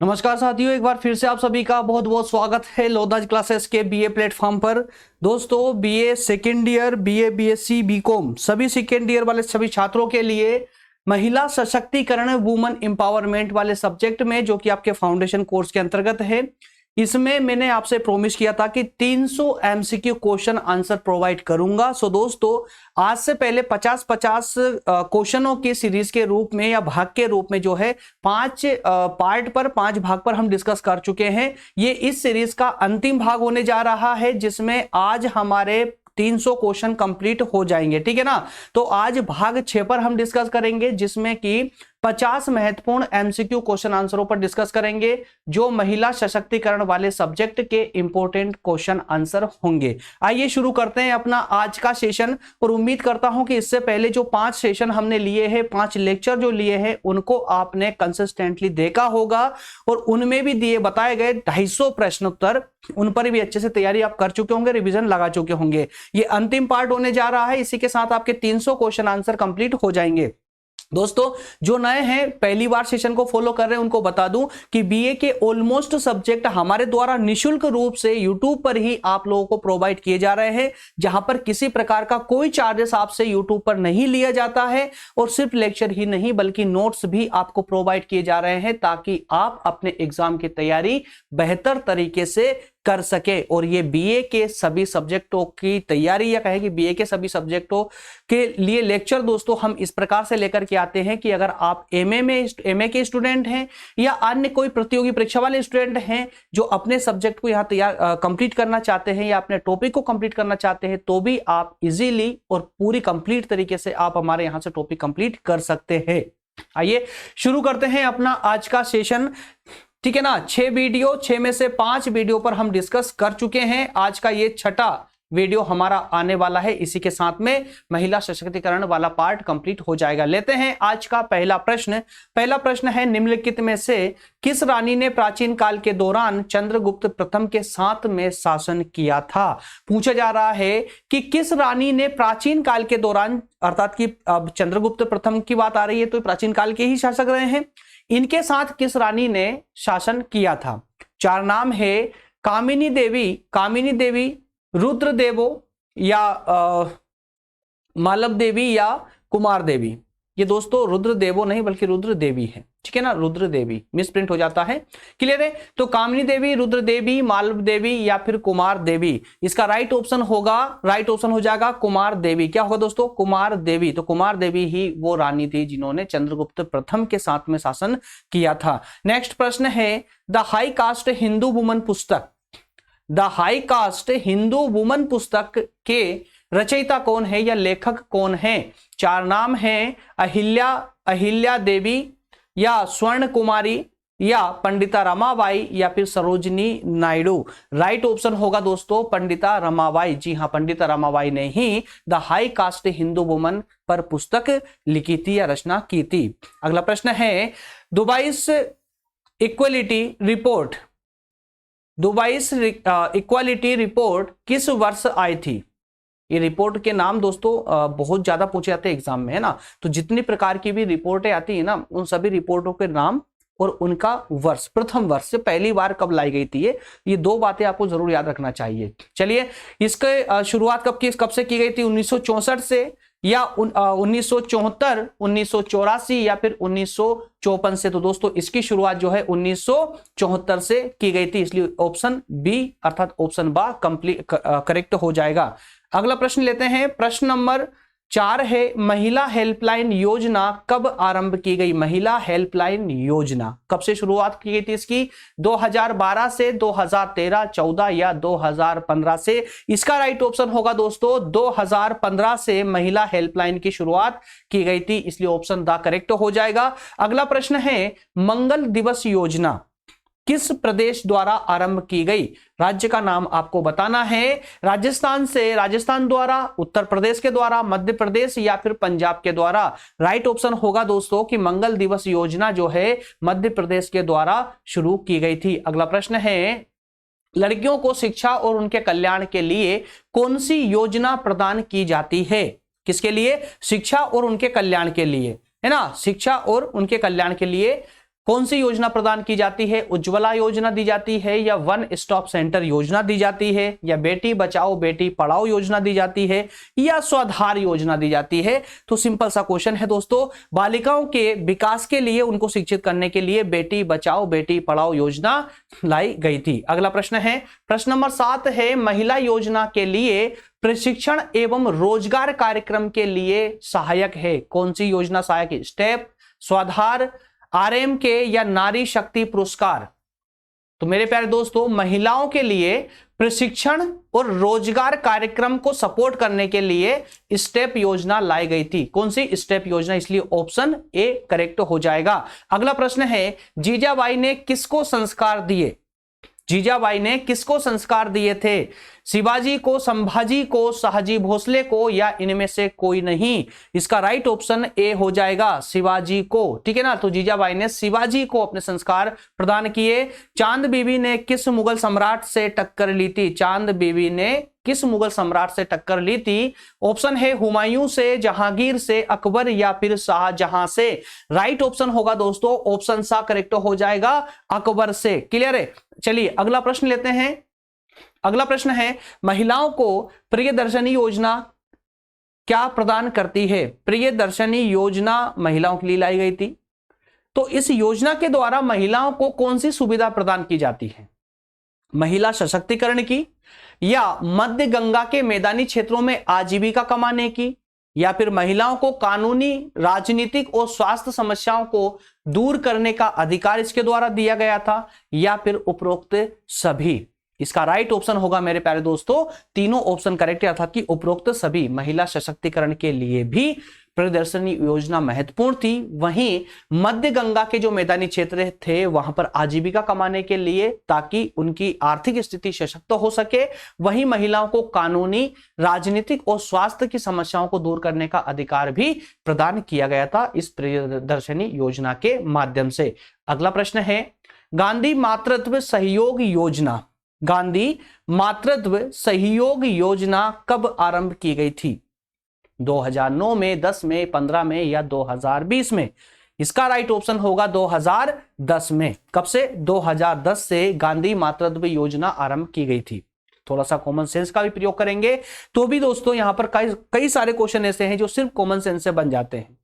नमस्कार साथियों, एक बार फिर से आप सभी का बहुत बहुत स्वागत है लोधाज क्लासेस के बीए प्लेटफॉर्म पर। दोस्तों, BA second year, BA, BSc, BCom सभी सेकेंड ईयर वाले सभी छात्रों के लिए महिला सशक्तिकरण, वुमन एम्पावरमेंट वाले सब्जेक्ट में, जो कि आपके फाउंडेशन कोर्स के अंतर्गत है, इसमें मैंने आपसे प्रॉमिस किया था कि 300 एमसीक्यू क्वेश्चन आंसर प्रोवाइड करूंगा। सो दोस्तों, आज से पहले 50-50 क्वेश्चनों की सीरीज के रूप में या भाग के रूप में जो है 5 पार्ट पर 5 भाग पर हम डिस्कस कर चुके हैं। ये इस सीरीज का अंतिम भाग होने जा रहा है, जिसमें आज हमारे 300 क्वेश्चन कंप्लीट हो जाएंगे। ठीक है ना। तो आज भाग 6 पर हम डिस्कस करेंगे, जिसमें कि 50 महत्वपूर्ण एमसीक्यू क्वेश्चन आंसरों पर डिस्कस करेंगे, जो महिला सशक्तिकरण वाले सब्जेक्ट के इंपॉर्टेंट क्वेश्चन आंसर होंगे। आइए शुरू करते हैं अपना आज का सेशन। और उम्मीद करता हूं कि इससे पहले जो 5 सेशन हमने लिए हैं, 5 लेक्चर जो लिए हैं, उनको आपने कंसिस्टेंटली देखा होगा और उनमें भी दिए बताए गए 250 प्रश्नोत्तर, उन पर भी अच्छे से तैयारी आप कर चुके होंगे, रिवीजन लगा चुके होंगे। ये अंतिम पार्ट होने जा रहा है, इसी के साथ आपके 300 क्वेश्चन आंसर कंप्लीट हो जाएंगे। दोस्तों, जो नए हैं, पहली बार सेशन को फॉलो कर रहे हैं, उनको बता दूं कि बीए के ऑलमोस्ट सब्जेक्ट हमारे द्वारा निशुल्क रूप से यूट्यूब पर ही आप लोगों को प्रोवाइड किए जा रहे हैं, जहां पर किसी प्रकार का कोई चार्जेस आपसे यूट्यूब पर नहीं लिया जाता है। और सिर्फ लेक्चर ही नहीं बल्कि नोट्स भी आपको प्रोवाइड किए जा रहे हैं, ताकि आप अपने एग्जाम की तैयारी बेहतर तरीके से कर सके। और ये बीए के सभी सब्जेक्टों की तैयारी, या कहें कि बीए के सभी सब्जेक्टों के लिए लेक्चर दोस्तों हम इस प्रकार से लेकर के आते हैं कि अगर आप एमए के स्टूडेंट हैं या अन्य कोई प्रतियोगी परीक्षा वाले स्टूडेंट हैं, जो अपने सब्जेक्ट को यहाँ तैयार कंप्लीट करना चाहते हैं या अपने टॉपिक को कंप्लीट करना चाहते हैं, तो भी आप इजीली और पूरी कंप्लीट तरीके से आप हमारे यहाँ से टॉपिक कंप्लीट कर सकते हैं। आइए शुरू करते हैं अपना आज का सेशन। ठीक है ना। 6 वीडियो, 6 में से 5 वीडियो पर हम डिस्कस कर चुके हैं। आज का ये 6ठा वीडियो हमारा आने वाला है। इसी के साथ में महिला सशक्तिकरण वाला पार्ट कंप्लीट हो जाएगा। लेते हैं आज का पहला प्रश्न। पहला प्रश्न है, निम्नलिखित में से किस रानी ने प्राचीन काल के दौरान चंद्रगुप्त प्रथम के साथ में शासन किया था? पूछा जा रहा है कि किस रानी ने प्राचीन काल के दौरान, अर्थात कि अब चंद्रगुप्त प्रथम की बात आ रही है, तो प्राचीन काल के ही शासक रहे हैं, इनके साथ किस रानी ने शासन किया था? 4 नाम है, कामिनी देवी, रुद्र देवो, या मालव देवी, या कुमार देवी। ये दोस्तों रुद्र देवो नहीं बल्कि रुद्र देवी है। ठीक है ना, रुद्र देवी मिस प्रिंट हो जाता है। क्लियर है? तो कामिनी देवी, रुद्र देवी, मालव देवी या फिर कुमार देवी, इसका राइट ऑप्शन हो जाएगा कुमार देवी। क्या होगा दोस्तों? कुमार देवी। तो कुमार देवी ही वो रानी थी जिन्होंने चंद्रगुप्त प्रथम के साथ में शासन किया था। नेक्स्ट प्रश्न है, the high caste Hindu woman पुस्तक, the high caste Hindu woman पुस्तक के रचयिता कौन है या लेखक कौन है? 4 नाम हैं, अहिल्या देवी, या स्वर्ण कुमारी, या पंडिता रमाबाई, या फिर सरोजिनी नायडू। राइट ऑप्शन होगा दोस्तों पंडिता रमाबाई। जी हां, पंडिता रमाबाई ने ही the high caste Hindu woman पर पुस्तक लिखी थी या रचना की थी। अगला प्रश्न है, दुबाइस इक्वालिटी रिपोर्ट किस वर्ष आई थी? ये रिपोर्ट के नाम दोस्तों बहुत ज्यादा पूछे जाते हैं एग्जाम में, है ना। तो जितनी प्रकार की भी रिपोर्टें आती है ना, उन सभी रिपोर्टों के नाम और उनका वर्ष, प्रथम वर्ष से पहली बार कब लाई गई थी, ये 2 बातें आपको जरूर याद रखना चाहिए। चलिए, इसके शुरुआत कब से की गई थी? 1964 से, या 1974, 1984 या फिर 1954 से? तो दोस्तों इसकी शुरुआत जो है 1974 से की गई थी, इसलिए ऑप्शन बी अर्थात ऑप्शन बा कंप्लीट करेक्ट हो जाएगा। अगला प्रश्न लेते हैं। प्रश्न नंबर 4 है, महिला हेल्पलाइन योजना कब आरंभ की गई? महिला हेल्पलाइन योजना कब से शुरुआत की गई थी इसकी? 2012 से, 2013, 14 या 2015 से? इसका राइट ऑप्शन होगा दोस्तों 2015 से महिला हेल्पलाइन की शुरुआत की गई थी, इसलिए ऑप्शन द करेक्ट हो जाएगा। अगला प्रश्न है, मंगल दिवस योजना किस प्रदेश द्वारा आरंभ की गई? राज्य का नाम आपको बताना है। राजस्थान द्वारा, उत्तर प्रदेश के द्वारा, मध्य प्रदेश या फिर पंजाब के द्वारा? राइट ऑप्शन होगा दोस्तों कि मंगल दिवस योजना जो है मध्य प्रदेश के द्वारा शुरू की गई थी। अगला प्रश्न है, लड़कियों को शिक्षा और उनके कल्याण के लिए कौन सी योजना प्रदान की जाती है? किसके लिए? शिक्षा और उनके कल्याण के लिए, है ना। शिक्षा और उनके कल्याण के लिए कौन सी योजना प्रदान की जाती है? उज्ज्वला योजना दी जाती है, या वन स्टॉप सेंटर योजना दी जाती है, या बेटी बचाओ बेटी पढ़ाओ योजना दी जाती है, या स्वाधार योजना दी जाती है? तो सिंपल सा क्वेश्चन है दोस्तों, बालिकाओं के विकास के लिए, उनको शिक्षित करने के लिए बेटी बचाओ बेटी पढ़ाओ योजना लाई गई थी। अगला प्रश्न है, प्रश्न नंबर 7 है, महिला योजना के लिए प्रशिक्षण एवं रोजगार कार्यक्रम के लिए सहायक है। कौन सी योजना सहायक है? स्टेप, स्वाधार, आरएम के, या नारी शक्ति पुरस्कार? तो मेरे प्यारे दोस्तों, महिलाओं के लिए प्रशिक्षण और रोजगार कार्यक्रम को सपोर्ट करने के लिए स्टेप योजना लाई गई थी। कौन सी? स्टेप योजना, इसलिए ऑप्शन ए करेक्ट हो जाएगा। अगला प्रश्न है, जीजाबाई ने किसको संस्कार दिए? जीजाबाई ने किसको संस्कार दिए थे? शिवाजी को, संभाजी को, शाहजी भोसले को, या इनमें से कोई नहीं? इसका राइट ऑप्शन ए हो जाएगा, शिवाजी को। ठीक है ना, तो जीजाबाई ने शिवाजी को अपने संस्कार प्रदान किए। चांद बीबी ने किस मुगल सम्राट से टक्कर ली थी? चांद बीबी ने किस मुगल सम्राट से टक्कर ली थी? ऑप्शन है हुमायूं से, जहांगीर से, अकबर, या फिर शाहजहां से? राइट ऑप्शन होगा दोस्तों, ऑप्शन सा करेक्ट हो जाएगा, अकबर से। क्लियर है? चलिए अगला प्रश्न लेते हैं। अगला प्रश्न है, महिलाओं को प्रियदर्शनी योजना क्या प्रदान करती है? प्रियदर्शनी योजना महिलाओं के लिए लाई गई थी। तो इस योजना के द्वारा महिलाओं को कौन सी सुविधा प्रदान की जाती है? महिला सशक्तिकरण की, या मध्य गंगा के मैदानी क्षेत्रों में आजीविका कमाने की, या फिर महिलाओं को कानूनी, राजनीतिक और स्वास्थ्य समस्याओं को दूर करने का अधिकार इसके द्वारा दिया गया था, या फिर उपरोक्त सभी? इसका राइट ऑप्शन होगा मेरे प्यारे दोस्तों, तीनों ऑप्शन करेक्ट है, अर्थात कि उपरोक्त सभी। महिला सशक्तिकरण के लिए भी प्रियदर्शनी योजना महत्वपूर्ण थी, वहीं मध्य गंगा के जो मैदानी क्षेत्र थे वहां पर आजीविका कमाने के लिए, ताकि उनकी आर्थिक स्थिति सशक्त हो सके, वहीं महिलाओं को कानूनी, राजनीतिक और स्वास्थ्य की समस्याओं को दूर करने का अधिकार भी प्रदान किया गया था इस प्रियदर्शनी योजना के माध्यम से। अगला प्रश्न है, गांधी मातृत्व सहयोग योजना, गांधी मातृत्व सहयोग योजना कब आरंभ की गई थी? 2009 में, 10 में, 15 में, या 2020 में? इसका राइट ऑप्शन होगा 2010 में। कब से? 2010 से गांधी मातृत्व योजना आरंभ की गई थी। थोड़ा सा कॉमन सेंस का भी प्रयोग करेंगे तो भी दोस्तों यहां पर कई सारे क्वेश्चन ऐसे हैं जो सिर्फ कॉमन सेंस से बन जाते हैं,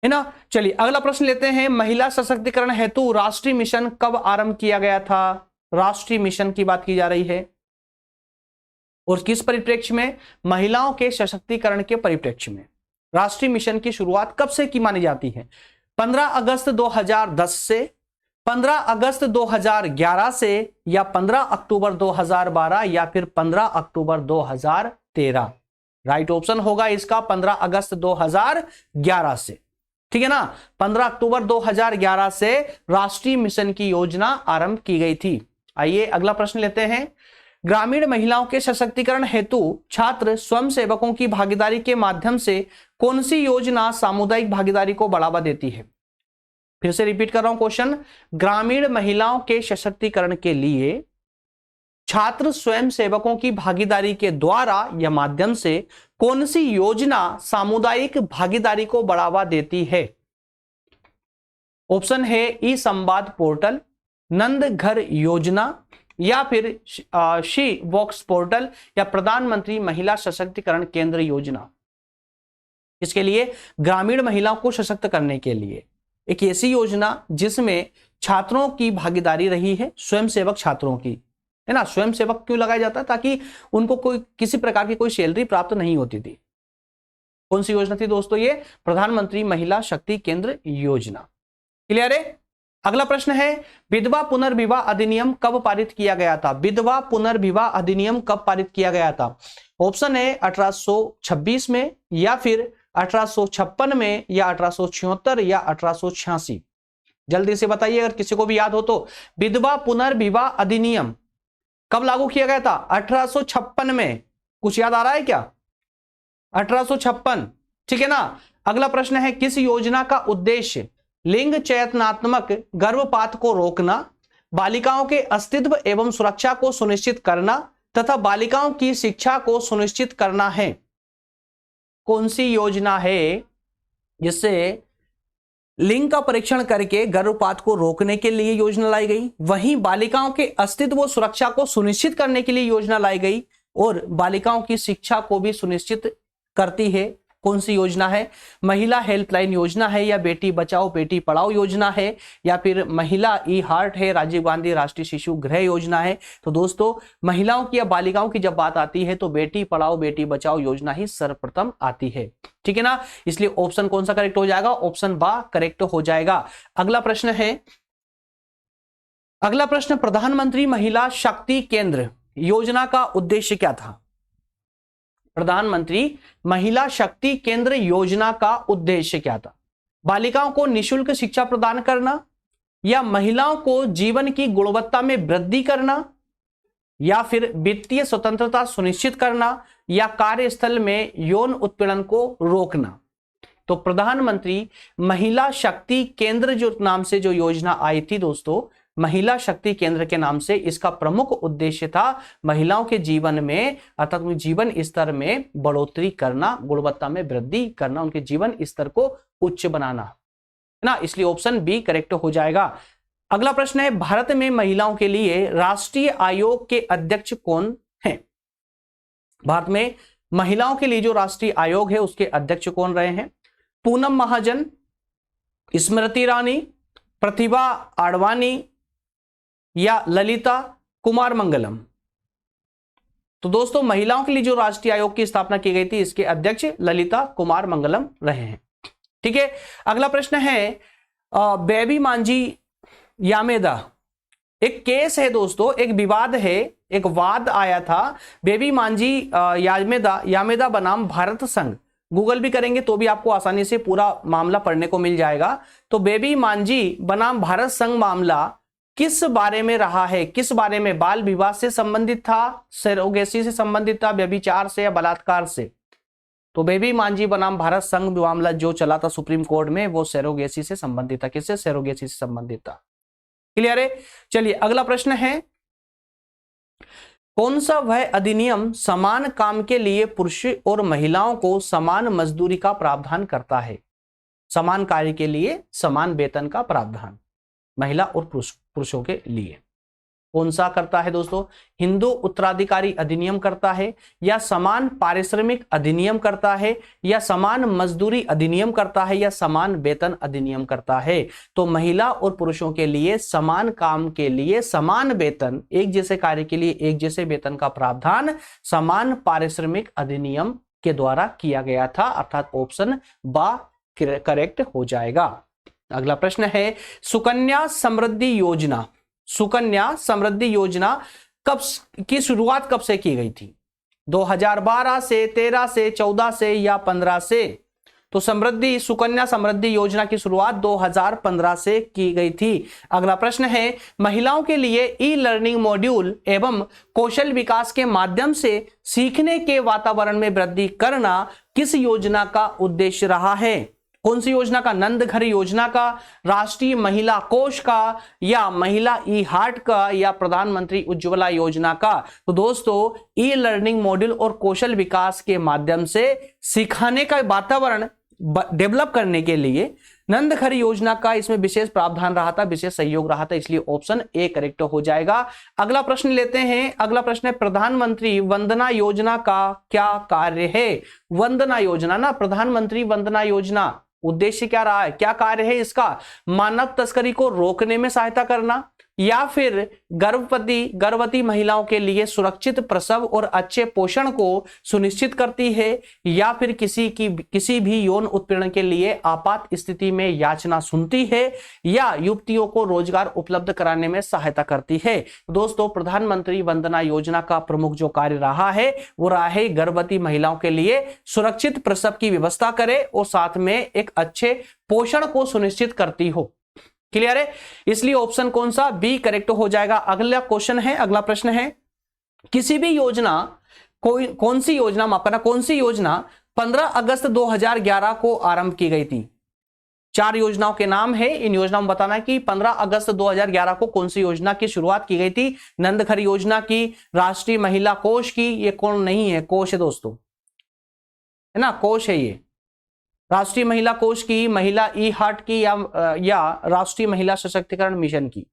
है ना। चलिए अगला प्रश्न लेते हैं, महिला सशक्तिकरण हेतु राष्ट्रीय मिशन कब आरंभ किया गया था? राष्ट्रीय मिशन की बात की जा रही है, और किस परिप्रेक्ष्य में? महिलाओं के सशक्तिकरण के परिप्रेक्ष्य में। राष्ट्रीय मिशन की शुरुआत कब से की मानी जाती है? 15 अगस्त 2010 से, 15 अगस्त 2011 से, या 15 अक्टूबर 2012, या फिर 15 अक्टूबर 2013? राइट ऑप्शन होगा इसका 15 अगस्त 2011 से। ठीक है ना, 15 अक्टूबर 2011 से राष्ट्रीय मिशन की योजना आरंभ की गई थी। आइए अगला प्रश्न लेते हैं, ग्रामीण महिलाओं के सशक्तिकरण हेतु छात्र स्वयं सेवकों की भागीदारी के माध्यम से कौन सी योजना सामुदायिक भागीदारी को बढ़ावा देती है? फिर से रिपीट कर रहा हूं क्वेश्चन, ग्रामीण महिलाओं के सशक्तिकरण के लिए छात्र स्वयं सेवकों की भागीदारी के द्वारा या माध्यम से कौन सी योजना सामुदायिक भागीदारी को बढ़ावा देती है? ऑप्शन है ई संवाद पोर्टल, नंद घर योजना, या फिर शी वॉक्स पोर्टल, या प्रधानमंत्री महिला सशक्तिकरण केंद्र योजना। इसके लिए ग्रामीण महिलाओं को सशक्त करने के लिए एक ऐसी योजना जिसमें छात्रों की भागीदारी रही है, स्वयंसेवक छात्रों की, है ना। स्वयंसेवक क्यों लगाया जाता है? ताकि उनको कोई किसी प्रकार की कोई सैलरी प्राप्त नहीं होती थी। कौन सी योजना थी दोस्तों? ये प्रधानमंत्री महिला शक्ति केंद्र योजना। क्लियर है? अगला प्रश्न है, विधवा पुनर्विवाह अधिनियम कब पारित किया गया था? विधवा पुनर्विवाह अधिनियम कब पारित किया गया था? ऑप्शन है 1826 में, या फिर 1856 में, या 1876, या 1886? जल्दी से बताइए अगर किसी को भी याद हो तो। विधवा पुनर्विवाह अधिनियम कब लागू किया गया था? 1856 में। कुछ याद आ रहा है क्या? 1856, ठीक है ना। अगला प्रश्न है, किस योजना का उद्देश्य लिंग चयनात्मक गर्भपात को रोकना, बालिकाओं के अस्तित्व एवं सुरक्षा को सुनिश्चित करना तथा बालिकाओं की शिक्षा को सुनिश्चित करना है? कौन सी योजना है जिससे लिंग का परीक्षण करके गर्भपात को रोकने के लिए योजना लाई गई। वहीं बालिकाओं के अस्तित्व व सुरक्षा को सुनिश्चित करने के लिए योजना लाई गई और बालिकाओं की शिक्षा को भी सुनिश्चित करती है। कौन सी योजना है? महिला हेल्पलाइन योजना है, या बेटी बचाओ बेटी पढ़ाओ योजना है, या फिर महिला ई हार्ट है, राजीव गांधी राष्ट्रीय शिशु गृह योजना है। तो दोस्तों महिलाओं की या बालिकाओं की जब बात आती है तो बेटी पढ़ाओ बेटी बचाओ योजना ही सर्वप्रथम आती है। ठीक है ना, इसलिए ऑप्शन कौन सा करेक्ट हो जाएगा? ऑप्शन बा करेक्ट हो जाएगा। अगला प्रश्न है, अगला प्रश्न, प्रधानमंत्री महिला शक्ति केंद्र योजना का उद्देश्य क्या था? प्रधानमंत्री महिला शक्ति केंद्र योजना का उद्देश्य क्या था? बालिकाओं को निशुल्क शिक्षा प्रदान करना, या महिलाओं को जीवन की गुणवत्ता में वृद्धि करना, या फिर वित्तीय स्वतंत्रता सुनिश्चित करना, या कार्यस्थल में यौन उत्पीड़न को रोकना? तो प्रधानमंत्री महिला शक्ति केंद्र जो नाम से जो योजना आई थी दोस्तों, महिला शक्ति केंद्र के नाम से, इसका प्रमुख उद्देश्य था महिलाओं के जीवन में अर्थात उनके जीवन स्तर में बढ़ोतरी करना, गुणवत्ता में वृद्धि करना, उनके जीवन स्तर को उच्च बनाना, है ना। इसलिए ऑप्शन बी करेक्ट हो जाएगा। अगला प्रश्न है, भारत में महिलाओं के लिए राष्ट्रीय आयोग के अध्यक्ष कौन है? भारत में महिलाओं के लिए जो राष्ट्रीय आयोग है उसके अध्यक्ष कौन रहे हैं? पूनम महाजन, स्मृति ईरानी, प्रतिभा आडवाणी, या ललिता कुमार मंगलम? तो दोस्तों महिलाओं के लिए जो राष्ट्रीय आयोग की स्थापना की गई थी इसके अध्यक्ष ललिता कुमार मंगलम रहे हैं। ठीक है, अगला प्रश्न है, बेबी मांझी यामेदा, एक केस है दोस्तों, एक विवाद है, एक वाद आया था। बेबी मांझी यामेदा बनाम भारत संघ, गूगल भी करेंगे तो भी आपको आसानी से पूरा मामला पढ़ने को मिल जाएगा। तो बेबी मांझी बनाम भारत संघ मामला किस बारे में रहा है? किस बारे में? बाल विवाह से संबंधित था, सरोगेसी से संबंधित था, व्यभिचार से या बलात्कार से? तो बेबी मांझी बनाम भारत संघ मामला जो चला था सुप्रीम कोर्ट में वो सरोगेसी से संबंधित था। किससे? सरोगेसी से संबंधित था। क्लियर है? चलिए अगला प्रश्न है, कौन सा वह अधिनियम समान काम के लिए पुरुष और महिलाओं को समान मजदूरी का प्रावधान करता है? समान कार्य के लिए समान वेतन का प्रावधान महिला और पुरुषों के लिए कौन सा करता है दोस्तों? हिंदू उत्तराधिकारी अधिनियम करता है, या समान पारिश्रमिक अधिनियम करता है, या समान मजदूरी अधिनियम करता है, या समान वेतन अधिनियम करता है? तो महिला और पुरुषों के लिए समान काम के लिए समान वेतन, एक जैसे कार्य के लिए एक जैसे वेतन का प्रावधान समान पारिश्रमिक अधिनियम के द्वारा किया गया था, अर्थात ऑप्शन बा करेक्ट हो जाएगा। अगला प्रश्न है, सुकन्या समृद्धि योजना, सुकन्या समृद्धि योजना कब की शुरुआत कब से की गई थी? 2012 से, 13 से, 14 से या 15 से? तो सुकन्या समृद्धि योजना की शुरुआत 2015 से की गई थी। अगला प्रश्न है, महिलाओं के लिए ई लर्निंग मॉड्यूल एवं कौशल विकास के माध्यम से सीखने के वातावरण में वृद्धि करना किस योजना का उद्देश्य रहा है? कौन सी योजना का? नंद घर योजना का, राष्ट्रीय महिला कोष का, या महिला ई हार्ट का, या प्रधानमंत्री उज्ज्वला योजना का? तो दोस्तों ई लर्निंग मॉड्यूल और कौशल विकास के माध्यम से सिखाने का वातावरण डेवलप करने के लिए नंद घर योजना का इसमें विशेष प्रावधान रहा था, विशेष सहयोग रहा था, इसलिए ऑप्शन ए करेक्ट हो जाएगा। अगला प्रश्न लेते हैं। अगला प्रश्न है, प्रधानमंत्री वंदना योजना का क्या कार्य है? वंदना योजना ना, प्रधानमंत्री वंदना योजना उद्देश्य क्या रहा है, क्या कार्य है इसका? मानव तस्करी को रोकने में सहायता करना, या फिर गर्भवती महिलाओं के लिए सुरक्षित प्रसव और अच्छे पोषण को सुनिश्चित करती है, या फिर किसी भी यौन उत्पीड़न के लिए आपात स्थिति में याचना सुनती है, या युवतियों को रोजगार उपलब्ध कराने में सहायता करती है? दोस्तों प्रधानमंत्री वंदना योजना का प्रमुख जो कार्य रहा है वो रहा है गर्भवती महिलाओं के लिए सुरक्षित प्रसव की व्यवस्था करे और साथ में एक अच्छे पोषण को सुनिश्चित करती हो। क्लियर है? इसलिए ऑप्शन कौन सा? बी करेक्ट हो जाएगा। अगला क्वेश्चन है, अगला प्रश्न है, किसी भी योजना कौन सी योजना, माफ करना, कौन सी योजना 15 अगस्त 2011 को आरंभ की गई थी? 4 योजनाओं के नाम है, इन योजनाओं में बताना कि 15 अगस्त 2011 को कौन सी योजना की शुरुआत की गई थी? नंद घर योजना की, राष्ट्रीय महिला कोष की, ये कौन नहीं है, कोष है दोस्तों, है ना, कोष है ये, राष्ट्रीय महिला कोष की, महिला ई हार्ट की, या राष्ट्रीय महिला सशक्तिकरण मिशन की?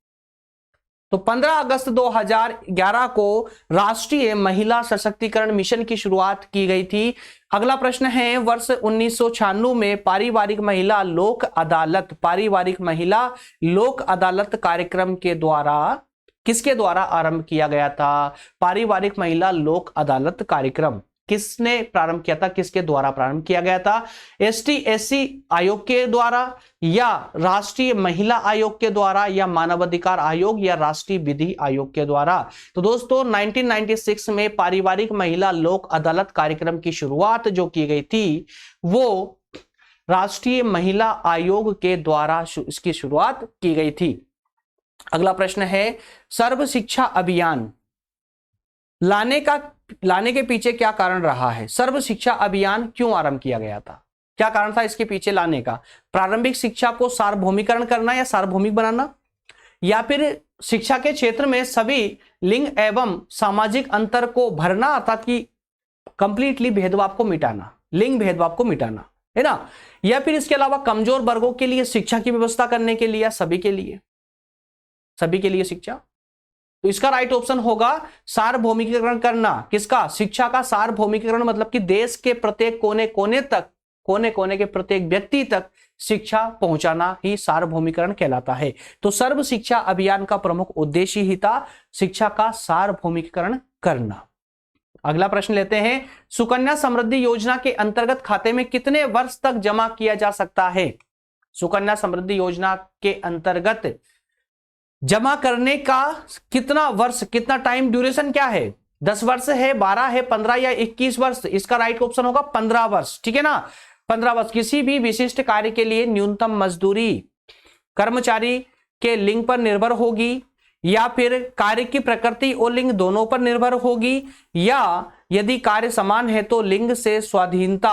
तो 15 अगस्त 2011 को राष्ट्रीय महिला सशक्तिकरण मिशन की शुरुआत की गई थी। अगला प्रश्न है, वर्ष 1996 में पारिवारिक महिला लोक अदालत कार्यक्रम के द्वारा किसके द्वारा आरंभ किया गया था? पारिवारिक महिला लोक अदालत कार्यक्रम किसने प्रारंभ किया था, किसके द्वारा प्रारंभ किया गया था? ST/SC आयोग के द्वारा, या राष्ट्रीय महिला आयोग के द्वारा, या मानवाधिकार आयोग, या राष्ट्रीय विधि आयोग के द्वारा? तो दोस्तों 1996 में पारिवारिक महिला लोक अदालत कार्यक्रम की शुरुआत जो की गई थी वो राष्ट्रीय महिला आयोग के द्वारा इसकी शुरुआत की गई थी। अगला प्रश्न है, सर्व शिक्षा अभियान लाने के पीछे क्या कारण रहा है? सर्व शिक्षा अभियान क्यों आरंभ किया गया था? क्या कारण था इसके पीछे लाने का? प्रारंभिक शिक्षा को सार्वभौमिकरण करना या सार्वभौमिक बनाना, या फिर शिक्षा के क्षेत्र में सभी लिंग एवं सामाजिक अंतर को भरना, अर्थात कि कंप्लीटली भेदभाव को मिटाना, लिंग भेदभाव को मिटाना, है ना? या फिर इसके अलावा कमजोर वर्गों के लिए शिक्षा की व्यवस्था करने के लिए, या सभी के लिए शिक्षा? तो इसका राइट ऑप्शन होगा सार्वभौमिकीकरण करना। किसका? शिक्षा का सार्वभौमिकीकरण, मतलब कि देश के प्रत्येक कोने के प्रत्येक व्यक्ति तक शिक्षा पहुंचाना ही सार्वभौमिकरण कहलाता है। तो सर्व शिक्षा अभियान का प्रमुख उद्देश्य ही था शिक्षा का सार्वभौमिकरण करना। अगला प्रश्न लेते हैं, सुकन्या समृद्धि योजना के अंतर्गत खाते में कितने वर्ष तक जमा किया जा सकता है? सुकन्या समृद्धि योजना के अंतर्गत जमा करने का कितना वर्ष, कितना टाइम ड्यूरेशन क्या है? 10 वर्ष है, 12 है, 15 या 21 वर्ष? इसका राइट ऑप्शन होगा 15 वर्ष। ठीक है ना, 15 वर्ष। किसी भी विशिष्ट कार्य के लिए न्यूनतम मजदूरी कर्मचारी के लिंग पर निर्भर होगी, या फिर कार्य की प्रकृति और लिंग दोनों पर निर्भर होगी, या यदि कार्य समान है तो लिंग से स्वाधीनता।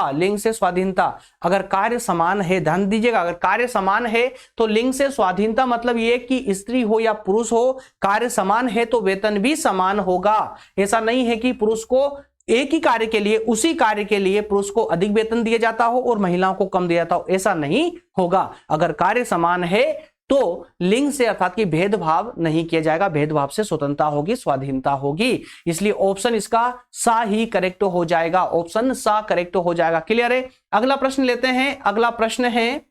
अगर कार्य समान है, ध्यान दीजिएगा, अगर कार्य समान है तो लिंग से स्वाधीनता मतलब ये कि स्त्री हो या पुरुष हो, कार्य समान है तो वेतन भी समान होगा। ऐसा नहीं है कि पुरुष को एक ही कार्य के लिए, उसी कार्य के लिए पुरुष को अधिक वेतन दिया जाता हो और महिलाओं को कम दिया जाता हो, ऐसा नहीं होगा। अगर कार्य समान है तो लिंग से, अर्थात कि भेदभाव नहीं किया जाएगा, भेदभाव से स्वतंत्रता होगी, स्वाधीनता होगी। इसलिए ऑप्शन इसका सा ही करेक्ट हो जाएगा, ऑप्शन सा करेक्ट हो जाएगा। क्लियर है? अगला प्रश्न लेते हैं। अगला प्रश्न है,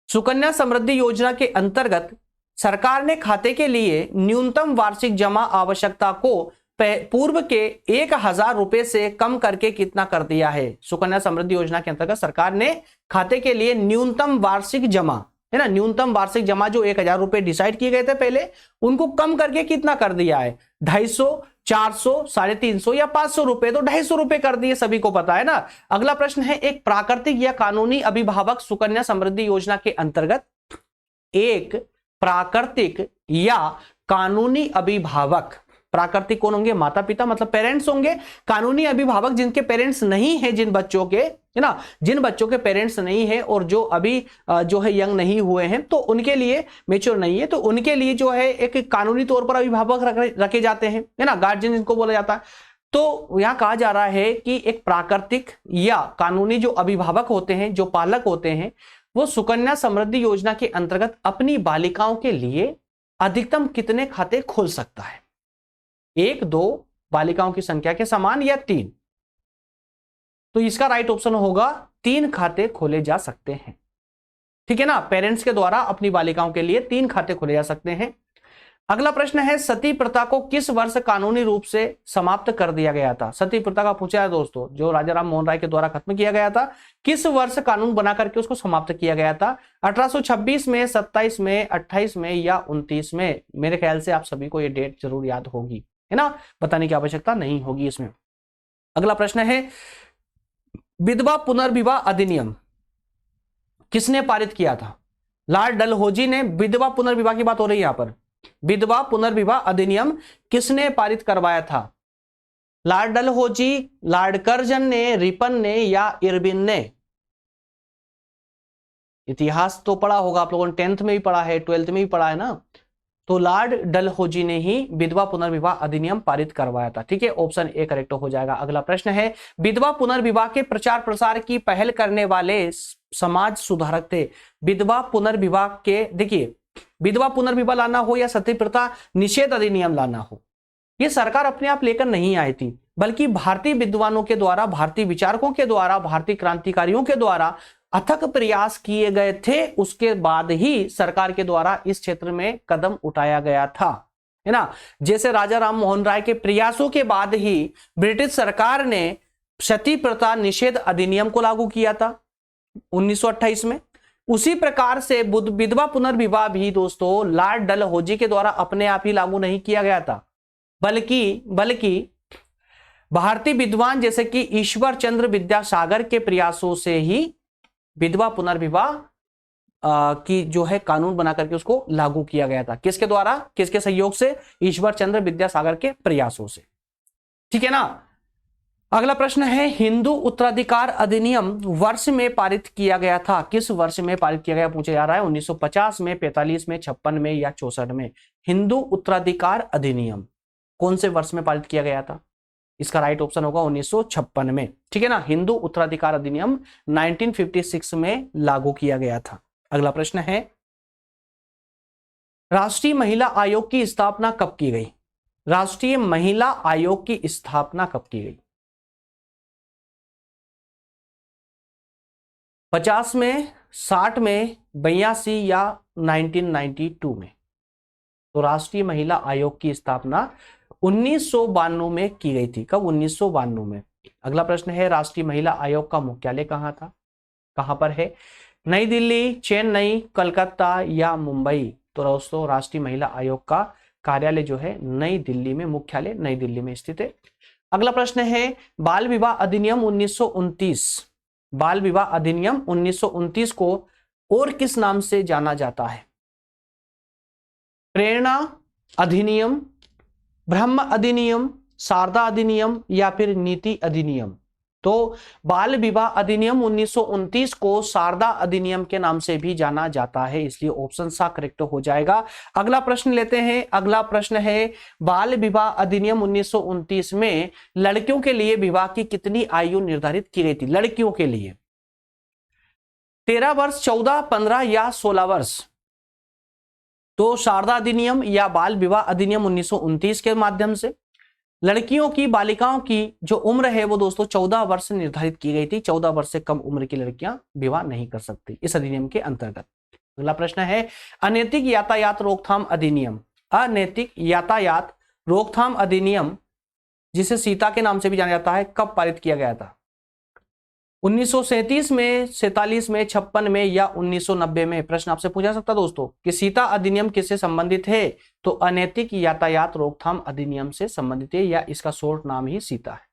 सुकन्या समृद्धि योजना के अंतर्गत सरकार ने खाते के लिए न्यूनतम वार्षिक जमा आवश्यकता को पूर्व के 1000 रुपए से कम करके कितना कर दिया है? सुकन्या समृद्धि योजना के अंतर्गत सरकार ने खाते के लिए न्यूनतम वार्षिक जमा, है ना, न्यूनतम वार्षिक जमा जो 1000 रुपए डिसाइड किए गए थे पहले, उनको कम करके कितना कर दिया है? 250, 400, 350 या 500 रुपए? तो 250 रुपए कर दिए, सभी को पता है ना। अगला प्रश्न है, एक प्राकृतिक या कानूनी अभिभावक सुकन्या समृद्धि योजना के अंतर्गत, एक प्राकृतिक या कानूनी अभिभावक, प्राकृतिक कौन होंगे? माता पिता, मतलब पेरेंट्स होंगे। कानूनी अभिभावक जिनके पेरेंट्स नहीं है, जिन बच्चों के, है ना, जिन बच्चों के पेरेंट्स नहीं है और जो अभी जो है यंग नहीं हुए हैं, तो उनके लिए, मेच्योर नहीं है, तो उनके लिए जो है एक कानूनी तौर पर अभिभावक रखे जाते हैं, है ना, गार्जियन जिनको बोला जाता है। तो यहां कहा जा रहा है कि एक प्राकृतिक या कानूनी जो अभिभावक होते हैं, जो पालक होते हैं, वो सुकन्या समृद्धि योजना के अंतर्गत अपनी बालिकाओं के लिए अधिकतम कितने खाते खोल सकता है? 1, 2 बालिकाओं की संख्या के समान, या 3? तो इसका राइट ऑप्शन होगा 3 खाते खोले जा सकते हैं। ठीक है ना, पेरेंट्स के द्वारा अपनी बालिकाओं के लिए 3 खाते खोले जा सकते हैं। अगला प्रश्न है, सती प्रथा को किस वर्ष कानूनी रूप से समाप्त कर दिया गया था? सती प्रथा का पूछा है दोस्तों, जो राजा राम मोहन राय के द्वारा खत्म किया गया था, किस वर्ष कानून बना करके उसको समाप्त किया गया था? 1826 में, 27 में, 28 में या 29 में? मेरे ख्याल से आप सभी को ये डेट जरूर याद होगी, है ना, बताने की आवश्यकता नहीं होगी इसमें। अगला प्रश्न है, विधवा पुनर्विवाह अधिनियम किसने पारित किया था? लॉर्ड डलहौजी ने। विधवा पुनर्विवाह की बात हो रही है यहां पर। विधवा पुनर्विवाह अधिनियम किसने पारित करवाया था? लॉर्ड डलहौजी, लॉर्ड कर्जन ने, रिपन ने या इरविन ने? इतिहास तो पढ़ा होगा आप लोगों ने, 10th में भी पढ़ा है, 12th में भी पढ़ा है ना। तो लॉर्ड डलहौजी ने ही विधवा पुनर्विवाह अधिनियम पारित करवाया था। ठीक है, ऑप्शन ए करेक्ट हो जाएगा। अगला प्रश्न है, विधवा पुनर्विवाह के प्रचार प्रसार की पहल करने वाले समाज सुधारक थे। विधवा पुनर्विवाह के, देखिए, विधवा पुनर्विवाह लाना हो या सती प्रथा निषेध अधिनियम लाना हो, ये सरकार अपने आप लेकर नहीं आई थी, बल्कि भारतीय विद्वानों के द्वारा, भारतीय विचारकों के द्वारा, भारतीय क्रांतिकारियों के द्वारा अथक प्रयास किए गए थे। उसके बाद ही सरकार के द्वारा इस क्षेत्र में कदम उठाया गया था, है ना। जैसे राजा राम मोहन राय के प्रयासों के बाद ही ब्रिटिश सरकार ने सती प्रथा निषेध अधिनियम को लागू किया था 1928 में। उसी प्रकार से विधवा पुनर्विवाह भी दोस्तों लॉर्ड डलहौजी के द्वारा अपने आप ही लागू नहीं किया गया था, बल्कि भारतीय विद्वान जैसे कि ईश्वर चंद्र विद्यासागर के प्रयासों से ही विधवा पुनर्विवाह की जो है कानून बना करके उसको लागू किया गया था। किसके द्वारा, किसके सहयोग से? ईश्वर चंद्र विद्यासागर के प्रयासों से। ठीक है ना। अगला प्रश्न है, हिंदू उत्तराधिकार अधिनियम वर्ष में पारित किया गया था। किस वर्ष में पारित किया गया पूछा जा रहा है। 1950 में, 45 में, 56 में या 64 में। हिंदू उत्तराधिकार अधिनियम कौन से वर्ष में पारित किया गया था? इसका राइट ऑप्शन होगा 1956 में। ठीक है ना। हिंदू उत्तराधिकार अधिनियम 1956 में लागू किया गया था। अगला प्रश्न है, राष्ट्रीय महिला आयोग की स्थापना कब की गई? राष्ट्रीय महिला आयोग की स्थापना कब की गई? 50 में, 60 में, 82 या 1992 में? तो राष्ट्रीय महिला आयोग की स्थापना 1992 में की गई थी। कब? 1992 में। अगला प्रश्न है, राष्ट्रीय महिला आयोग का मुख्यालय कहां था, कहां पर है? नई दिल्ली, चेन्नई, कलकत्ता या मुंबई? तो दोस्तों राष्ट्रीय महिला आयोग का कार्यालय जो है नई दिल्ली में, मुख्यालय नई दिल्ली में स्थित है। अगला प्रश्न है, बाल विवाह अधिनियम 1929, बाल विवाह अधिनियम 1929 को और किस नाम से जाना जाता है? प्रेरणा अधिनियम, ब्रह्म अधिनियम, शारदा अधिनियम या फिर नीति अधिनियम? तो बाल विवाह अधिनियम 1929 को शारदा अधिनियम के नाम से भी जाना जाता है, इसलिए ऑप्शन सा करेक्ट हो जाएगा। अगला प्रश्न लेते हैं। अगला प्रश्न है, बाल विवाह अधिनियम 1929 में लड़कियों के लिए विवाह की कितनी आयु निर्धारित की गई थी? लड़कियों के लिए 13 वर्ष, 14, 15 या 16 वर्ष? तो शारदा अधिनियम या बाल विवाह अधिनियम 1929 के माध्यम से लड़कियों की, बालिकाओं की जो उम्र है वो दोस्तों 14 वर्ष निर्धारित की गई थी। 14 वर्ष से कम उम्र की लड़कियां विवाह नहीं कर सकती इस अधिनियम के अंतर्गत। अगला प्रश्न है, अनैतिक यातायात रोकथाम अधिनियम, अनैतिक यातायात रोकथाम अधिनियम जिसे सीता के नाम से भी जाना जाता है, कब पारित किया गया था? 1937 में, 47 में, 56 में या 1990 में? प्रश्न आपसे पूछा सकता दोस्तों कि सीता अधिनियम किससे संबंधित है? तो अनैतिक यातायात रोकथाम अधिनियम से संबंधित है, या इसका शॉर्ट नाम ही सीता है।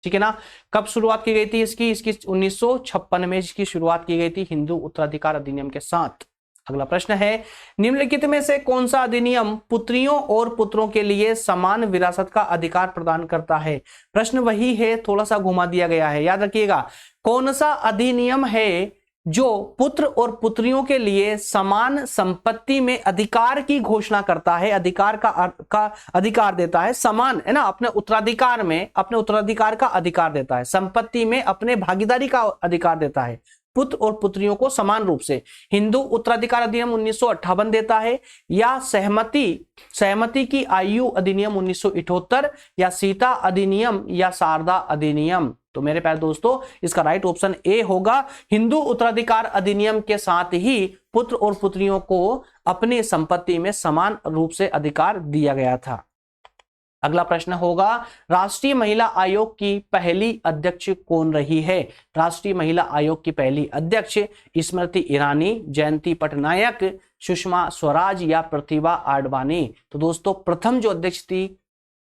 ठीक है ना। कब शुरुआत की गई थी इसकी? 1956 में इसकी शुरुआत की गई थी हिंदू उत्तराधिकार अधिनियम के साथ। अगला प्रश्न है, निम्नलिखित में से कौन सा अधिनियम पुत्रियों और पुत्रों के लिए समान विरासत का अधिकार प्रदान करता है? प्रश्न वही है, थोड़ा सा घुमा दिया गया है, याद रखिएगा। कौन सा अधिनियम है जो पुत्र और पुत्रियों के लिए समान संपत्ति में अधिकार की घोषणा करता है, अधिकार का अधिकार देता है, समान, है ना, अपने उत्तराधिकार में, अपने उत्तराधिकार का अधिकार देता है, संपत्ति में अपने भागीदारी का अधिकार देता है पुत्र और पुत्रियों को समान रूप से? हिंदू उत्तराधिकार अधिनियम 1958 देता है, या सहमति की आयु अधिनियम 1978, या सीता अधिनियम या शारदा अधिनियम? तो मेरे प्यारे दोस्तों इसका राइट ऑप्शन ए होगा। हिंदू उत्तराधिकार अधिनियम के साथ ही पुत्र और पुत्रियों को अपनी संपत्ति में समान रूप से अधिकार दिया गया था। अगला प्रश्न होगा, राष्ट्रीय महिला आयोग की पहली अध्यक्ष कौन रही है? राष्ट्रीय महिला आयोग की पहली अध्यक्ष स्मृति ईरानी, जयंती पटनायक, सुषमा स्वराज या प्रतिभा आडवाणी? तो दोस्तों प्रथम जो अध्यक्ष थी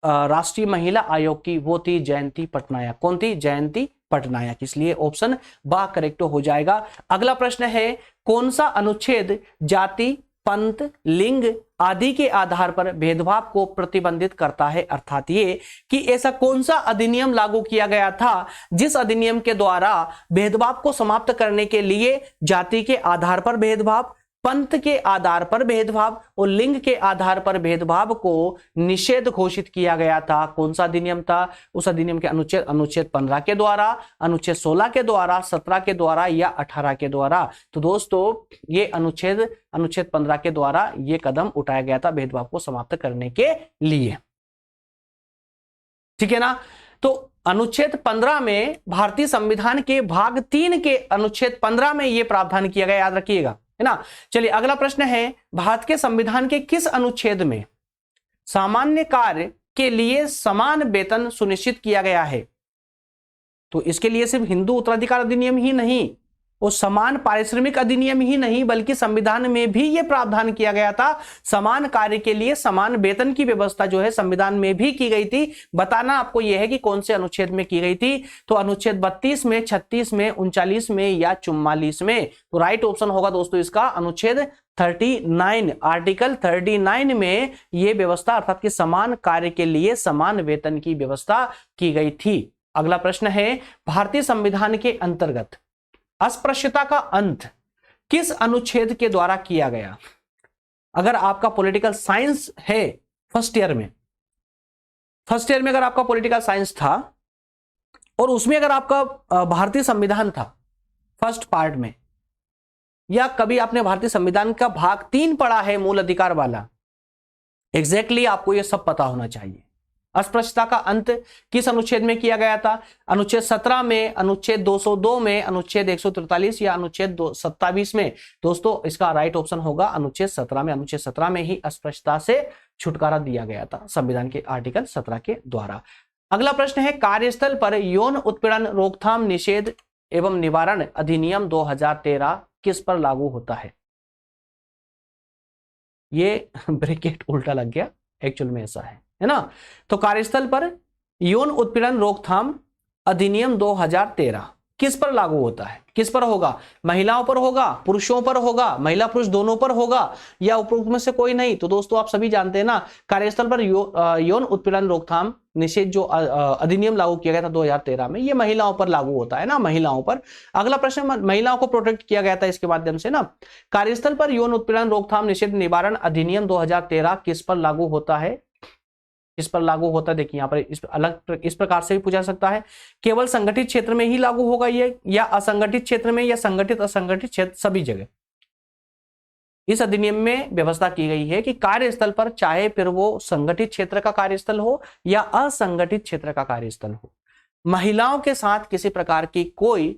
राष्ट्रीय महिला आयोग की वो थी जयंती पटनायक। कौन थी? जयंती पटनायक, इसलिए ऑप्शन बा करेक्ट हो जाएगा। अगला प्रश्न है, कौन सा अनुच्छेद जाति, पंथ, लिंग आदि के आधार पर भेदभाव को प्रतिबंधित करता है? अर्थात ये कि ऐसा कौन सा अधिनियम लागू किया गया था जिस अधिनियम के द्वारा भेदभाव को समाप्त करने के लिए जाति के आधार पर भेदभाव, पंथ के आधार पर भेदभाव और लिंग के आधार पर भेदभाव को निषेध घोषित किया गया था। कौन सा अधिनियम था? उस अधिनियम के अनुच्छेद 15 के द्वारा, अनुच्छेद 16 के द्वारा, 17 के द्वारा या 18 के द्वारा। तो दोस्तों ये अनुच्छेद 15 के द्वारा ये कदम उठाया गया था भेदभाव को समाप्त करने के लिए। ठीक है ना? तो अनुच्छेद 15 में भारतीय संविधान के भाग 3 के अनुच्छेद 15 में यह प्रावधान किया गया, याद रखिएगा, है ना। चलिए अगला प्रश्न है, भारत के संविधान के किस अनुच्छेद में सामान्य कार्य के लिए समान वेतन सुनिश्चित किया गया है? तो इसके लिए सिर्फ हिंदू उत्तराधिकार अधिनियम ही नहीं और समान पारिश्रमिक अधिनियम ही नहीं, बल्कि संविधान में भी यह प्रावधान किया गया था, समान कार्य के लिए समान वेतन की व्यवस्था जो है संविधान में भी की गई थी। बताना आपको यह है कि कौन से अनुच्छेद में की गई थी। तो अनुच्छेद 32 में, 36 में, 39 में या 44 में। तो राइट ऑप्शन होगा दोस्तों इसका अनुच्छेद 39, आर्टिकल 39 में यह व्यवस्था अर्थात कि समान कार्य के लिए समान वेतन की व्यवस्था की गई थी। अगला प्रश्न है, भारतीय संविधान के अंतर्गत अस्पृश्यता का अंत किस अनुच्छेद के द्वारा किया गया? अगर आपका पॉलिटिकल साइंस है फर्स्ट ईयर में अगर आपका पॉलिटिकल साइंस था और उसमें अगर आपका भारतीय संविधान था फर्स्ट पार्ट में, या कभी आपने भारतीय संविधान का भाग 3 पढ़ा है मूल अधिकार वाला, एग्जैक्टली आपको यह सब पता होना चाहिए। अस्पृश्यता का अंत किस अनुच्छेद में किया गया था? अनुच्छेद 17 में, अनुच्छेद 202 में, अनुच्छेद 143 या अनुच्छेद 27 में। दोस्तों इसका राइट ऑप्शन होगा अनुच्छेद 17 में। अनुच्छेद 17 में ही अस्पृश्यता से छुटकारा दिया गया था संविधान के आर्टिकल 17 के द्वारा। अगला प्रश्न है, कार्यस्थल पर यौन उत्पीड़न रोकथाम निषेध एवं निवारण अधिनियम 2013 किस पर लागू होता है? ये ब्रैकेट उल्टा लग गया, एक्चुअल में ऐसा है ना। तो कार्यस्थल पर यौन उत्पीड़न रोकथाम अधिनियम 2013 किस पर लागू होता है? किस पर होगा? महिलाओं पर होगा, पुरुषों पर होगा, महिला पुरुष दोनों पर होगा, या उपरोक्त में से कोई नहीं? तो दोस्तों आप सभी जानते हैं ना, कार्यस्थल पर यौन उत्पीड़न रोकथाम निषेध जो अधिनियम लागू किया गया था 2013 में, ये महिलाओं पर लागू होता है ना, महिलाओं पर। अगला प्रश्न, महिलाओं को प्रोटेक्ट किया गया था इसके माध्यम से ना। कार्यस्थल पर यौन उत्पीड़न रोकथाम निषेध निवारण अधिनियम 2013 किस पर लागू होता है? इस पर लागू होता है, देखिए यहाँ पर इस प्रकार से भी पूछा सकता है, केवल संगठित क्षेत्र में ही लागू होगा ये, या असंगठित क्षेत्र में, या संगठित असंगठित क्षेत्र सभी जगह? इस अधिनियम में व्यवस्था की गई है कि कार्यस्थल पर चाहे फिर वो संगठित क्षेत्र का कार्यस्थल हो या असंगठित क्षेत्र का कार्यस्थल हो, महिलाओं के साथ किसी प्रकार की कोई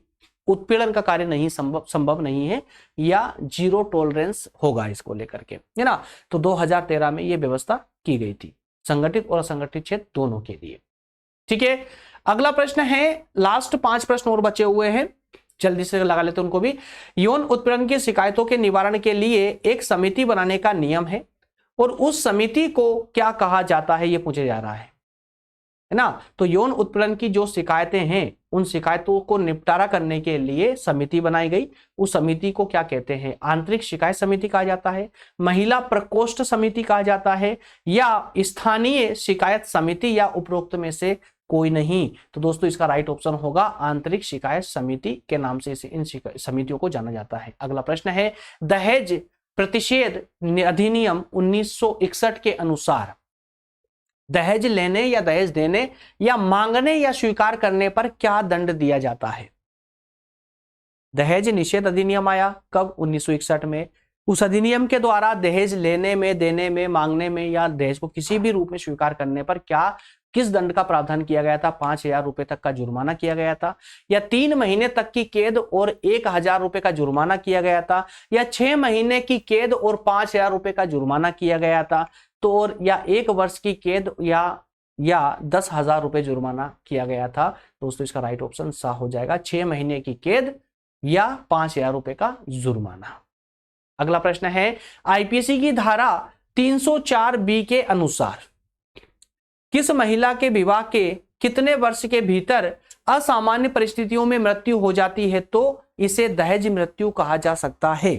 उत्पीड़न का कार्य नहीं संभव नहीं है, या जीरो टॉलरेंस होगा इसको लेकर के, है ना। तो 2013 में यह व्यवस्था की गई थी संगठित और असंगठित क्षेत्र दोनों के लिए। ठीक है, अगला प्रश्न है, लास्ट 5 प्रश्न और बचे हुए हैं, जल्दी से लगा लेते हैं उनको भी। यौन उत्पीड़न की शिकायतों के निवारण के लिए एक समिति बनाने का नियम है और उस समिति को क्या कहा जाता है, ये पूछा जा रहा है ना। तो यौन उत्पीड़न की जो शिकायतें हैं उन शिकायतों को निपटारा करने के लिए समिति बनाई गई। उस समिति को क्या कहते हैं? आंतरिक शिकायत समिति कहा जाता है, महिला प्रकोष्ठ समिति कहा जाता है, या स्थानीय शिकायत समिति, या उपरोक्त में से कोई नहीं? तो दोस्तों इसका राइट ऑप्शन होगा आंतरिक शिकायत समिति के नाम से इन समितियों को जाना जाता है। अगला प्रश्न है, दहेज प्रतिषेध अधिनियम 1961 के अनुसार दहेज लेने या दहेज देने या मांगने या स्वीकार करने पर क्या दंड दिया जाता है? दहेज निषेध अधिनियम आया कब? 1961 में। उस अधिनियम के द्वारा दहेज लेने में, देने में, मांगने में या दहेज को किसी भी रूप में स्वीकार करने पर किस दंड का प्रावधान किया गया था? 5,000 रुपए तक का जुर्माना किया गया था, या 3 महीने तक की कैद और 1,000 रुपए का जुर्माना किया गया था, या 6 महीने की कैद और 5,000 रुपए का जुर्माना किया गया था, तो और या 1 वर्ष की कैद या 10,000 रुपए जुर्माना किया गया था। दोस्तों इसका राइट ऑप्शन सा हो जाएगा 6 महीने की कैद या 5,000 रुपए का जुर्माना। अगला प्रश्न है, आईपीसी की धारा 304B के अनुसार किस महिला के विवाह के कितने वर्ष के भीतर असामान्य परिस्थितियों में मृत्यु हो जाती है तो इसे दहेज मृत्यु कहा जा सकता है?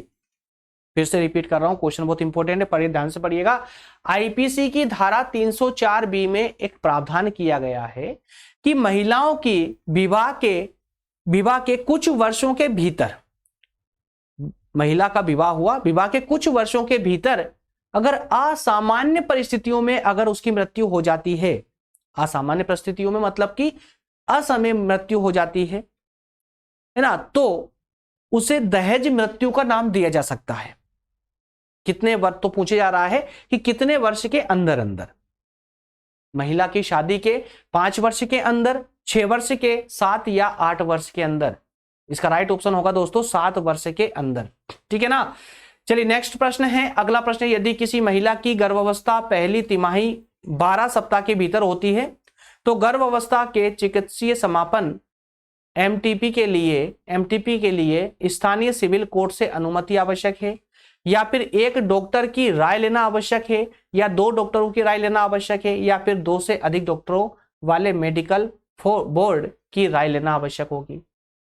फिर से रिपीट कर रहा हूं, क्वेश्चन बहुत इंपॉर्टेंट है, पढ़िए ध्यान से पढ़िएगा। आईपीसी की धारा 304B में एक प्रावधान किया गया है कि महिलाओं की विवाह के कुछ वर्षों के भीतर महिला का विवाह हुआ, विवाह के कुछ वर्षों के भीतर अगर असामान्य परिस्थितियों में अगर उसकी मृत्यु हो जाती है, असामान्य परिस्थितियों में मतलब कि असमय मृत्यु हो जाती है ना, तो उसे दहेज मृत्यु का नाम दिया जा सकता है। कितने वर्ष, तो पूछे जा रहा है कि कितने वर्ष के अंदर अंदर, महिला की शादी के 5 वर्ष के अंदर, 6 वर्ष के, 7 या 8 वर्ष के अंदर। इसका राइट ऑप्शन होगा दोस्तों 7 वर्ष के अंदर। ठीक है ना। चलिए नेक्स्ट प्रश्न है, अगला प्रश्न है, यदि किसी महिला की गर्भावस्था पहली तिमाही 12 सप्ताह के भीतर होती है तो गर्भावस्था के चिकित्सीय समापन एमटीपी के लिए स्थानीय सिविल कोर्ट से अनुमति आवश्यक है, या फिर एक डॉक्टर की राय लेना आवश्यक है, या 2 डॉक्टरों की राय लेना आवश्यक है, या फिर 2 से अधिक डॉक्टरों वाले मेडिकल बोर्ड की राय लेना आवश्यक होगी।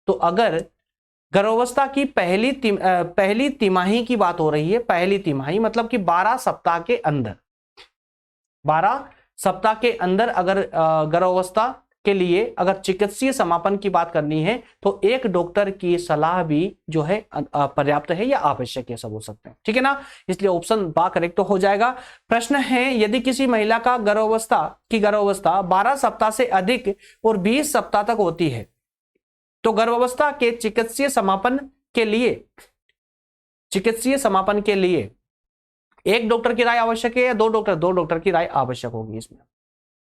तो अगर गर्भावस्था की पहली तिमाही की बात हो रही है, पहली तिमाही मतलब कि 12 सप्ताह के अंदर, 12 सप्ताह के अंदर अगर गर्भावस्था के लिए अगर चिकित्सीय समापन की बात करनी है तो एक डॉक्टर की सलाह भी जो है पर्याप्त है या आवश्यक है, सब हो सकते हैं। ठीक है ना, इसलिए ऑप्शन बा करेक्ट हो जाएगा। प्रश्न है, यदि किसी महिला का गर्भावस्था 12 सप्ताह से अधिक और 20 सप्ताह तक होती है तो गर्भावस्था के चिकित्सीय समापन के लिए एक डॉक्टर की राय आवश्यक है या 2 डॉक्टर की राय आवश्यक होगी इसमें,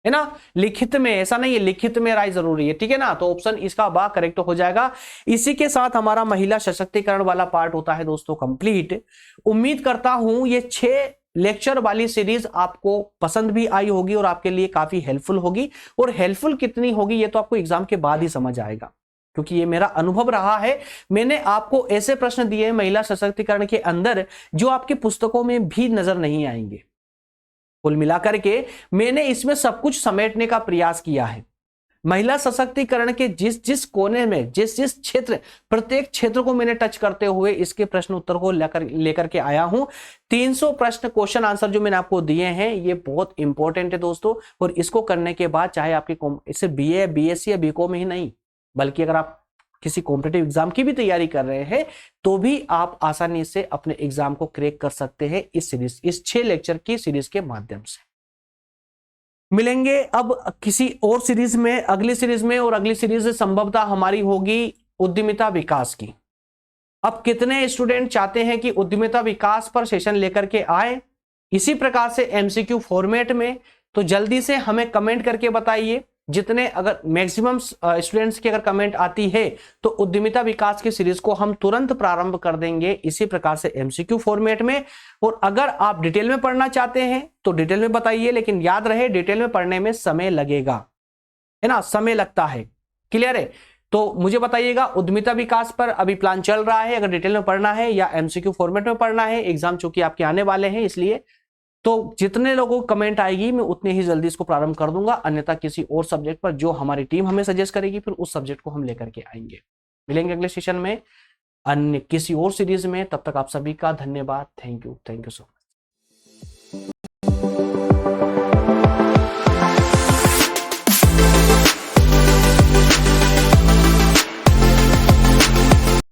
है ना। लिखित में ऐसा नहीं है, लिखित में राय जरूरी है। ठीक है ना, तो ऑप्शन इसका बा करेक्ट हो जाएगा। इसी के साथ हमारा महिला सशक्तिकरण वाला पार्ट होता है दोस्तों कंप्लीट। उम्मीद करता हूं ये 6 लेक्चर वाली सीरीज आपको पसंद भी आई होगी और आपके लिए काफी हेल्पफुल होगी। और हेल्पफुल कितनी होगी ये तो आपको एग्जाम के बाद ही समझ आएगा, क्योंकि ये मेरा अनुभव रहा है। मैंने आपको ऐसे प्रश्न दिए महिला सशक्तिकरण के अंदर जो आपकी पुस्तकों में भी नजर नहीं आएंगे। कुल मिलाकर के मैंने इसमें सब कुछ समेटने का प्रयास किया है। महिला सशक्तिकरण के जिस कोने में जिस क्षेत्र, प्रत्येक क्षेत्र को मैंने टच करते हुए इसके प्रश्न उत्तर को लेकर के आया हूं। 300 प्रश्न क्वेश्चन आंसर जो मैंने आपको दिए हैं ये बहुत इंपॉर्टेंट है दोस्तों। और इसको करने के बाद चाहे आपके इससे BA, BSc या BCom ही नहीं, बल्कि अगर आप किसी कॉम्पिटिटिव एग्जाम की भी तैयारी कर रहे हैं तो भी आप आसानी से अपने एग्जाम को क्रैक कर सकते हैं इस 6 लेक्चर की सीरीज के माध्यम से। मिलेंगे अब किसी और सीरीज में, अगली सीरीज में, और अगली सीरीज संभवतः हमारी होगी उद्यमिता विकास की। अब कितने स्टूडेंट चाहते हैं कि उद्यमिता विकास पर सेशन लेकर के आए इसी प्रकार से MCQ फॉर्मेट में, तो जल्दी से हमें कमेंट करके बताइए। जितने अगर मैक्सिमम स्टूडेंट्स की अगर कमेंट आती है तो उद्यमिता विकास की सीरीज को हम तुरंत प्रारंभ कर देंगे इसी प्रकार से MCQ फॉर्मेट में। और अगर आप डिटेल में पढ़ना चाहते हैं तो डिटेल में बताइए, लेकिन याद रहे डिटेल में पढ़ने में समय लगेगा, है ना, समय लगता है। क्लियर है, तो मुझे बताइएगा उद्यमिता विकास पर अभी प्लान चल रहा है, अगर डिटेल में पढ़ना है या MCQ फॉर्मेट में पढ़ना है। एग्जाम चूंकि आपके आने वाले हैं इसलिए तो जितने लोगों को कमेंट आएगी मैं उतने ही जल्दी इसको प्रारंभ कर दूंगा, अन्यथा किसी और सब्जेक्ट पर जो हमारी टीम हमें सजेस्ट करेगी फिर उस सब्जेक्ट को हम लेकर के आएंगे। मिलेंगे अगले सेशन में अन्य किसी और सीरीज में, तब तक आप सभी का धन्यवाद। Thank you so much.